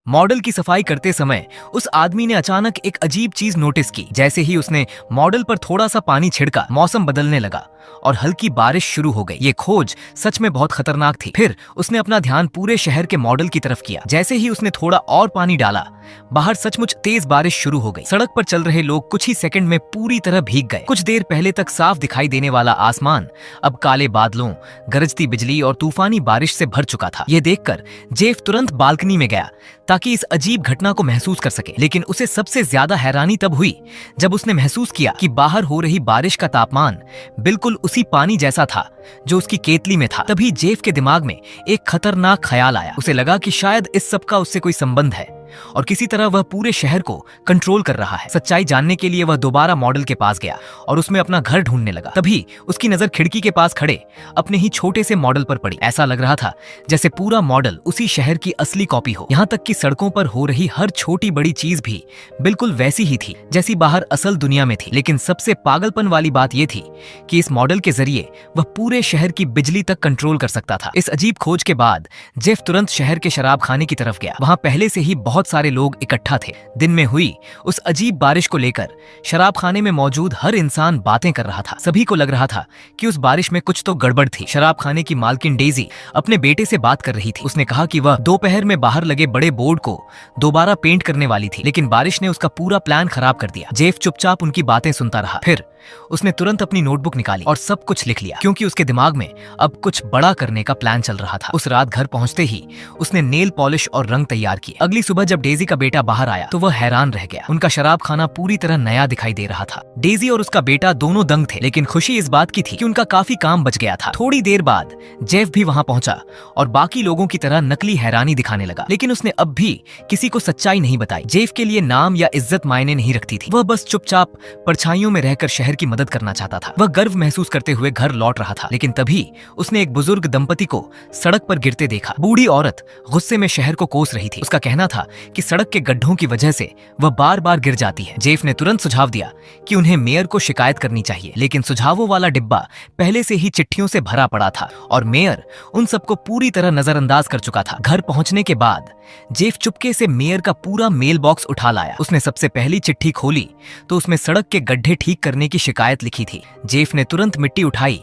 Model की सफाई करते समय उस आदमी ने अचानक एक अजीब चीज नोटिस की। जैसे ही उसने मॉडल पर थोड़ा सा पानी छिड़का, मौसम बदलने लगा और हल्की बारिश शुरू हो गई। ये खोज सच में बहुत खतरनाक थी। फिर उसने अपना ध्यान पूरे शहर के मॉडल की तरफ किया। जैसे ही उसने थोड़ा और पानी डाला, बाहर सचमुच तेज बारिश शुरू हो गई। सड़क पर चल रहे लोग कुछ ही सेकंड में पूरी तरह भीग गए। कुछ देर पहले तक साफ दिखाई देने वाला आसमान अब काले बादलों, गरजती बिजली और तूफानी बारिश से भर चुका था। यह देखकर जेफ तुरंत बालकनी में गया ताकि इस अजीब घटना को महसूस कर सके। लेकिन उसे सबसे ज्यादा हैरानी तब हुई जब उसने महसूस किया कि बाहर हो रही बारिश का तापमान बिल्कुल उसी पानी जैसा था जो उसकी केतली में था। तभी जेफ के दिमाग में एक खतरनाक ख्याल आया। उसे लगा कि शायद इस सब का उससे कोई संबंध है और किसी तरह वह पूरे शहर को कंट्रोल कर रहा है। सच्चाई जानने के लिए वह दोबारा मॉडल के पास गया और उसमें अपना घर ढूंढने लगा। तभी उसकी नजर खिड़की के पास खड़े अपने ही छोटे से मॉडल पर पड़ी। ऐसा लग रहा था जैसे पूरा मॉडल उसी शहर की असली कॉपी हो। यहाँ तक कि सड़कों पर हो रही हर छोटी बड़ी चीज भी बिल्कुल वैसी ही थी जैसी बाहर असल दुनिया में थी। लेकिन सबसे पागलपन वाली बात यह थी कि इस मॉडल के जरिए वह पूरे शहर की बिजली तक कंट्रोल कर सकता था। इस अजीब खोज के बाद जेफ तुरंत शहर के शराब खाने की तरफ गया। वहां पहले से ही बहुत सारे लोग इकट्ठा थे। दिन में हुई उस अजीब बारिश को लेकर शराब खाने में मौजूद हर इंसान बातें कर रहा था। सभी को लग रहा था कि उस बारिश में कुछ तो गड़बड़ थी। शराब खाने की मालकिन डेजी अपने बेटे से बात कर रही थी। उसने कहा कि वह दोपहर में बाहर लगे बड़े बोर्ड को दोबारा पेंट करने वाली थी, लेकिन बारिश ने उसका पूरा प्लान खराब कर दिया। जेफ चुपचाप उनकी बातें सुनता रहा। फिर उसने तुरंत अपनी नोटबुक निकाली और सब कुछ लिख लिया, क्योंकि उसके दिमाग में अब कुछ बड़ा करने का प्लान चल रहा था। उस रात घर पहुंचते ही उसने नेल पॉलिश और रंग तैयार किए। अगली सुबह जब डेजी का बेटा बाहर आया तो वह हैरान रह गया। उनका शराब खाना पूरी तरह नया दिखाई दे रहा था। डेजी और उसका बेटा दोनों दंग थे, लेकिन खुशी इस बात की थी कि उनका काफी काम बच गया था। थोड़ी देर बाद जेफ भी वहां पहुंचा और बाकी लोगों की तरह नकली हैरानी दिखाने लगा, लेकिन उसने अब भी किसी को सच्चाई नहीं बताई। जेफ के लिए नाम या इज्जत मायने नहीं रखती थी। वह बस चुपचाप परछाइयों में रहकर शहर की मदद करना चाहता था। वह गर्व महसूस करते हुए घर लौट रहा था, लेकिन तभी उसने एक बुजुर्ग दंपति को सड़क पर गिरते देखा। बूढ़ी औरत गुस्से में शहर को कोस रही थी। उसका कहना था कि सड़क के गड्ढों की वजह से वह बार बार गिर जाती है। जेफ ने तुरंत सुझाव दिया कि उन्हें मेयर को शिकायत करनी चाहिए, लेकिन सुझावों वाला डिब्बा पहले से ही चिट्ठियों से भरा पड़ा था और मेयर उन सबको पूरी तरह नजरअंदाज कर चुका था। घर पहुंचने के बाद जेफ चुपके से मेयर का पूरा मेल बॉक्स उठा लाया। उसने सबसे पहली चिट्ठी खोली तो उसमें सड़क के गड्ढे ठीक करने की शिकायत लिखी थी। जेफ ने तुरंत मिट्टी उठाई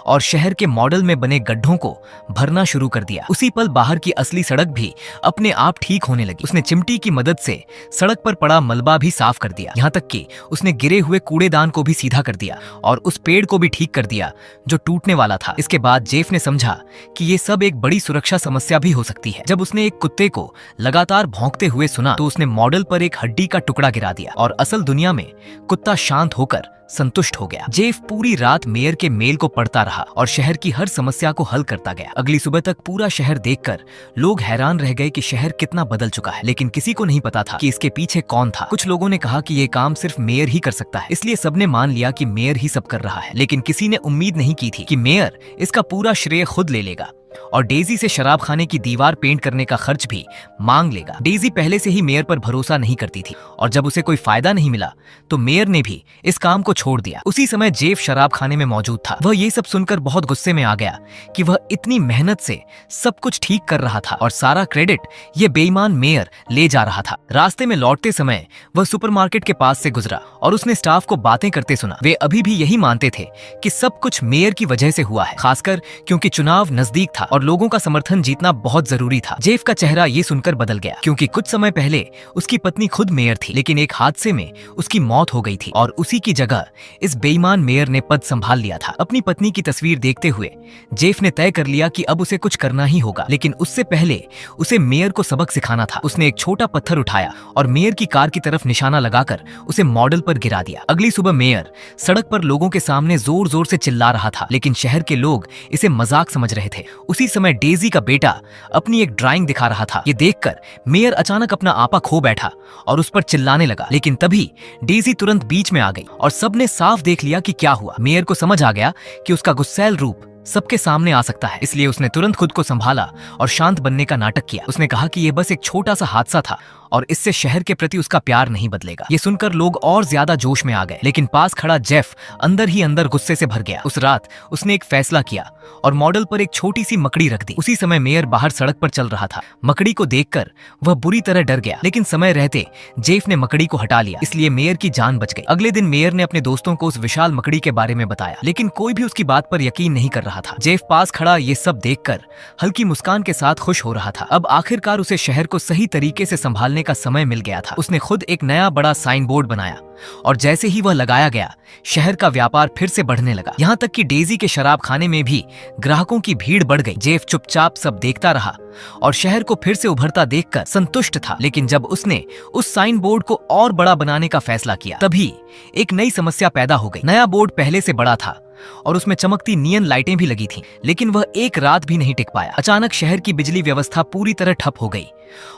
और शहर के मॉडल में बने गड्ढों को भरना शुरू कर दिया। उसी पल बाहर की असली सड़क भी अपने आप ठीक होने लगी। उसने चिमटी की मदद से सड़क पर पड़ा मलबा भी साफ कर दिया, यहाँ तक कि उसने गिरे हुए कूड़ेदान को भी सीधा कर दिया और उस पेड़ को भी ठीक कर दिया जो टूटने वाला था। इसके बाद जेफ ने समझा कि ये सब एक बड़ी सुरक्षा समस्या भी हो सकती है। जब उसने एक कुत्ते को लगातार भौंकते हुए सुना तो उसने मॉडल पर एक हड्डी का टुकड़ा गिरा दिया और असल दुनिया में कुत्ता शांत होकर संतुष्ट हो गया। जेफ पूरी रात मेयर के मेल को पढ़ता रहा और शहर की हर समस्या को हल करता गया। अगली सुबह तक पूरा शहर देखकर लोग हैरान रह गए कि शहर कितना बदल चुका है, लेकिन किसी को नहीं पता था कि इसके पीछे कौन था। कुछ लोगों ने कहा कि ये काम सिर्फ मेयर ही कर सकता है, इसलिए सबने मान लिया कि मेयर ही सब कर रहा है। लेकिन किसी ने उम्मीद नहीं की थी कि मेयर इसका पूरा श्रेय खुद ले लेगा और डेजी से शराब खाने की दीवार पेंट करने का खर्च भी मांग लेगा। डेजी पहले से ही मेयर पर भरोसा नहीं करती थी और जब उसे कोई फायदा नहीं मिला तो मेयर ने भी इस काम को छोड़ दिया। उसी समय जेफ शराब खाने में मौजूद था। वह ये सब सुनकर बहुत गुस्से में आ गया कि वह इतनी मेहनत से सब कुछ ठीक कर रहा था और सारा क्रेडिट ये बेईमान मेयर ले जा रहा था। रास्ते में लौटते समय वह सुपरमार्केट के पास से गुजरा और उसने स्टाफ को बातें करते सुना। वे अभी भी यही मानते थे कि सब कुछ मेयर की वजह से हुआ है, खासकर क्योंकि चुनाव नजदीक था और लोगों का समर्थन जीतना बहुत जरूरी था। जेफ का चेहरा ये सुनकर बदल गया, क्योंकि कुछ समय पहले उसकी पत्नी खुद मेयर थी, लेकिन एक हादसे में उसकी मौत हो गई थी और उसी की जगह इस बेईमान मेयर ने पद संभाल लिया था। अपनी पत्नी की तस्वीर देखते हुए जेफ ने तय कर लिया कि अब उसे कुछ करना ही होगा, लेकिन उससे पहले उसे मेयर को सबक सिखाना था। उसने एक छोटा पत्थर उठाया और मेयर की कार की तरफ निशाना लगाकर उसे मॉडल पर गिरा दिया। अगली सुबह मेयर सड़क पर लोगों के सामने जोर जोर से चिल्ला रहा था, लेकिन शहर के लोग इसे मजाक समझ रहे थे। उसी समय डेजी का बेटा अपनी एक ड्राइंग दिखा रहा था। ये देखकर मेयर अचानक अपना आपा खो बैठा और उस पर चिल्लाने लगा, लेकिन तभी डेजी तुरंत बीच में आ गई और सबने साफ देख लिया कि क्या हुआ। मेयर को समझ आ गया कि उसका गुस्सैल रूप सबके सामने आ सकता है। इसलिए उसने तुरंत खुद को संभाला और शांत बनने का नाटक किया। उसने कहा कि यह बस एक छोटा सा हादसा था और इससे शहर के प्रति उसका प्यार नहीं बदलेगा। ये सुनकर लोग और ज्यादा जोश में आ गए, लेकिन पास खड़ा जेफ अंदर ही अंदर गुस्से से भर गया। उस रात उसने एक फैसला किया और मॉडल पर एक छोटी सी मकड़ी रख दी। उसी समय मेयर बाहर सड़क पर चल रहा था। मकड़ी को देखकर वह बुरी तरह डर गया, लेकिन समय रहते जेफ ने मकड़ी को हटा लिया, इसलिए मेयर की जान बच गई। अगले दिन मेयर ने अपने दोस्तों को उस विशाल मकड़ी के बारे में बताया, लेकिन कोई भी उसकी बात पर यकीन नहीं कर रहा था। जेफ पास खड़ा ये सब देखकर हल्की मुस्कान के साथ खुश हो रहा था। अब आखिरकार उसे शहर को सही तरीके से संभालने का समय मिल गया था। उसने खुद एक नया बड़ा साइन बोर्ड बनाया और जैसे ही वह लगाया गया, शहर का व्यापार फिर से बढ़ने लगा। यहाँ तक कि डेजी के शराब खाने में भी ग्राहकों की भीड़ बढ़ गई। जेफ चुपचाप सब देखता रहा और शहर को फिर से उभरता देखकर संतुष्ट था। लेकिन जब उसने उस साइन बोर्ड को और बड़ा बनाने का फैसला किया, तभी एक नई समस्या पैदा हो गई। नया बोर्ड पहले से बड़ा था और उसमें चमकती नियन लाइटें भी लगी थीं, लेकिन वह एक रात भी नहीं टिक पाया। अचानक शहर की बिजली व्यवस्था पूरी तरह ठप हो गई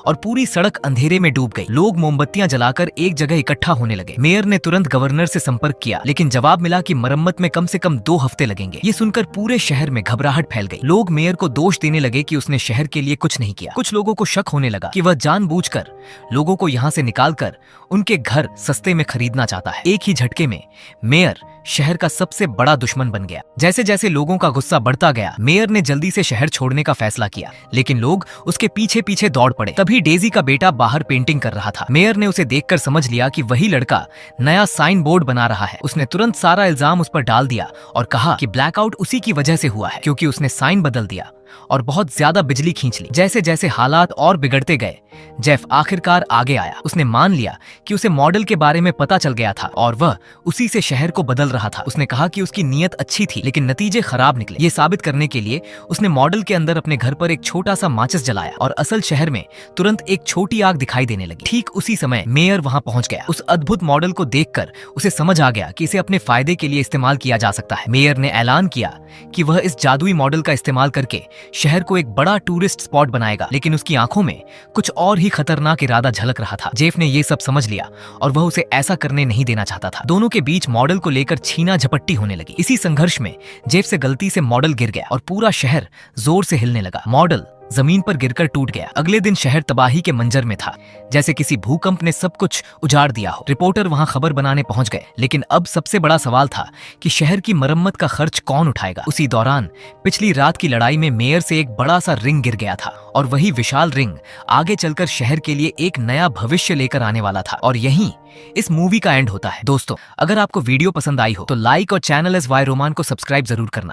और पूरी सड़क अंधेरे में डूब गई। लोग मोमबत्तियां जलाकर एक जगह इकट्ठा होने लगे। मेयर ने तुरंत गवर्नर से संपर्क किया, लेकिन जवाब मिला कि मरम्मत में कम से कम 2 हफ्ते लगेंगे। ये सुनकर पूरे शहर में घबराहट फैल गई। लोग मेयर को दोष देने लगे कि उसने शहर के लिए कुछ नहीं किया। कुछ लोगों को शक होने लगा कि वह जानबूझकर लोगों को यहाँ से निकालकर उनके घर सस्ते में खरीदना चाहता है। एक ही झटके में मेयर शहर का सबसे बड़ा दुश्मन बन गया। जैसे जैसे लोगों का गुस्सा बढ़ता गया, मेयर ने जल्दी से शहर छोड़ने का फैसला किया, लेकिन लोग उसके पीछे पीछे दौड़ पड़े। तभी डेजी का बेटा बाहर पेंटिंग कर रहा था। मेयर ने उसे देखकर समझ लिया कि वही लड़का नया साइन बोर्ड बना रहा है। उसने तुरंत सारा इल्जाम उस पर डाल दिया और कहा कि ब्लैकआउट उसी की वजह से हुआ है, क्योंकि उसने साइन बदल दिया और बहुत ज्यादा बिजली खींच ली। जैसे जैसे हालात और बिगड़ते गए, जेफ आखिरकार आगे आया। उसने मान लिया कि उसे मॉडल के बारे में पता चल गया था और वह उसी से शहर को बदल रहा था। उसने कहा कि उसकी नीयत अच्छी थी, लेकिन नतीजे खराब निकले। ये साबित करने के लिए उसने मॉडल के अंदर अपने घर पर एक छोटा सा माचिस जलाया और असल शहर में तुरंत एक छोटी आग दिखाई देने लगी। ठीक उसी समय मेयर वहां पहुंच गया। उस अद्भुत मॉडल को देखकर उसे समझ आ गया कि इसे अपने फायदे के लिए इस्तेमाल किया जा सकता है। मेयर ने ऐलान किया कि वह इस जादुई मॉडल का इस्तेमाल करके शहर को एक बड़ा टूरिस्ट स्पॉट बनाएगा, लेकिन उसकी आंखों में कुछ और ही खतरनाक इरादा झलक रहा था। जेफ ने ये सब समझ लिया और वह उसे ऐसा करने नहीं देना चाहता था। दोनों के बीच मॉडल को लेकर छीना झपट्टी होने लगी। इसी संघर्ष में जेफ से गलती से मॉडल गिर गया और पूरा शहर जोर से हिलने लगा। मॉडल जमीन पर गिरकर टूट गया। अगले दिन शहर तबाही के मंजर में था, जैसे किसी भूकंप ने सब कुछ उजाड़ दिया हो। रिपोर्टर वहां खबर बनाने पहुंच गए, लेकिन अब सबसे बड़ा सवाल था कि शहर की मरम्मत का खर्च कौन उठाएगा। उसी दौरान पिछली रात की लड़ाई में मेयर से एक बड़ा सा रिंग गिर गया था और वही विशाल रिंग आगे चलकर शहर के लिए एक नया भविष्य लेकर आने वाला था। और यहीं इस मूवी का एंड होता है। दोस्तों, अगर आपको वीडियो पसंद आई हो तो लाइक और चैनल एस वाई रोमान को सब्सक्राइब जरूर करना।